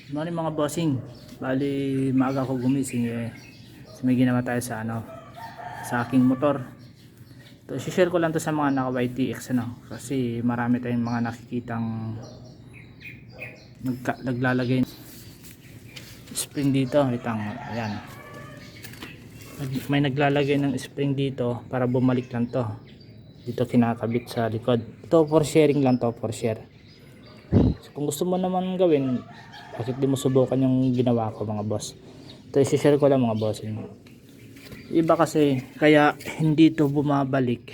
Morning mga bossing. Bali maaga ako gumising may ginawa tayo sa sa aking motor. To share ko lang to sa mga naka YTX kasi marami tayong mga nakikitang naglalagay spring dito. Ayan. May naglalagay ng spring dito para bumalik lang to. Dito kinakabit sa likod. Ito for sharing lang to, for share. So, kung gusto mo naman gawin, bakit di mo subukan yung ginawa ko mga boss? Ito i-share ko lang mga boss. Iba kasi kaya hindi to bumabalik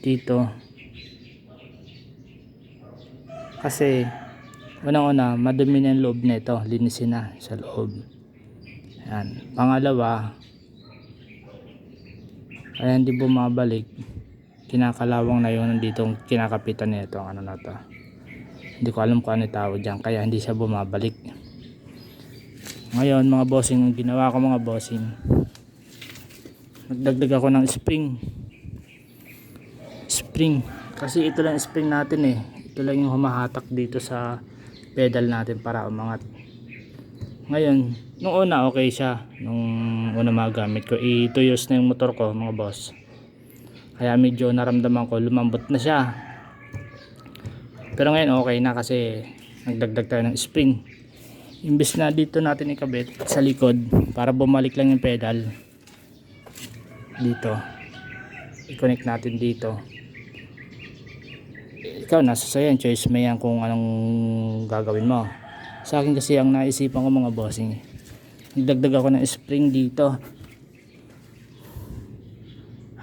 dito kasi unang-una madumi na yung loob nito, linisin na sa loob. Ayan. Pangalawa, kaya hindi bumabalik, kinakalawang na yun dito kinakapitan nito ang na to. Hindi ko alam kung ano tawag dyan, kaya hindi siya bumabalik. Ngayon mga bossing, ang ginawa ko mga bossing, nagdagdag ako ng spring kasi ito lang spring natin ito lang yung humahatak dito sa pedal natin para umangat. Ngayon nung una okay siya, nung una magamit ko 2 years na yung motor ko mga boss, kaya medyo naramdaman ko lumambot na siya. Pero ngayon okay na kasi nagdagdag tayo ng spring. Imbes na dito natin ikabit sa likod para bumalik lang yung pedal, dito i-connect natin dito. Ikaw nasa sayan, choice mo yan kung anong gagawin mo. Sa akin kasi ang naisipan ko mga bossing, nagdagdag ako ng spring dito.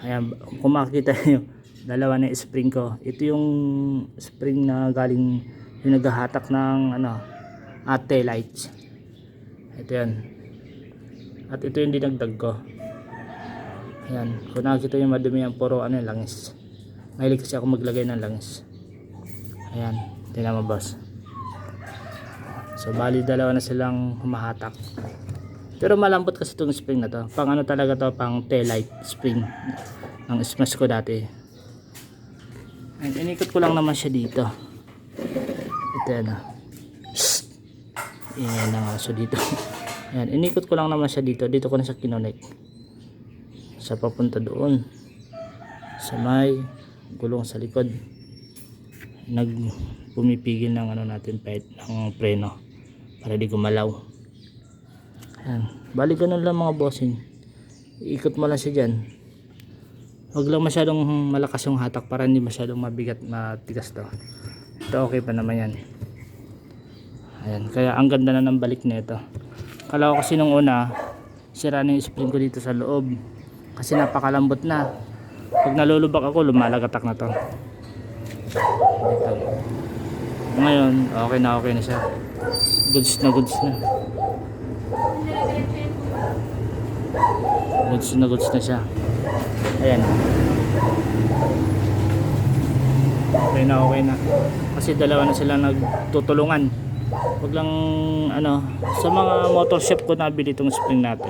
Ayan, kung makikita nyo, dalawa na spring ko. Ito yung spring na galing yung naghahatak ng tail lights. Ito yan. At ito yung dinagdag ko. Ayan, kung nakikita yung madumi yan, puro langis. Mahilig kasi ako maglagay ng langis. Ayan, tingnan mo boss. So bali dalawa na silang humahatak. Pero malambot kasi itong spring na to. Pang talaga to, pang tail light spring ng smash ko dati. And inikot ko lang naman siya dito. Ito yan Ayan ang aso dito. Ayan, inikot ko lang naman siya dito. Dito ko na siya kinonek sa papunta doon sa may gulong sa likod. Pumipigil ng natin ng preno para di gumalaw. Ayan, bali ganun lang mga bossing. Iikot mo lang siya dyan. Huwag lang masyadong malakas yung hatak para hindi masyadong mabigat, matigas to. Ito okay pa naman yan. Ayan, kaya ang ganda na ng balik nito. Kala ko kasi nung una sira na yung spring ko dito sa loob kasi napakalambot na. Pag nalulubak ako, lumalagatak na to dito. Ngayon okay na siya. Goods na goods na siya. Ayan, okay na kasi dalawa na sila nagtutulungan. Wag lang sa mga motor shop ko nabili itong spring natin.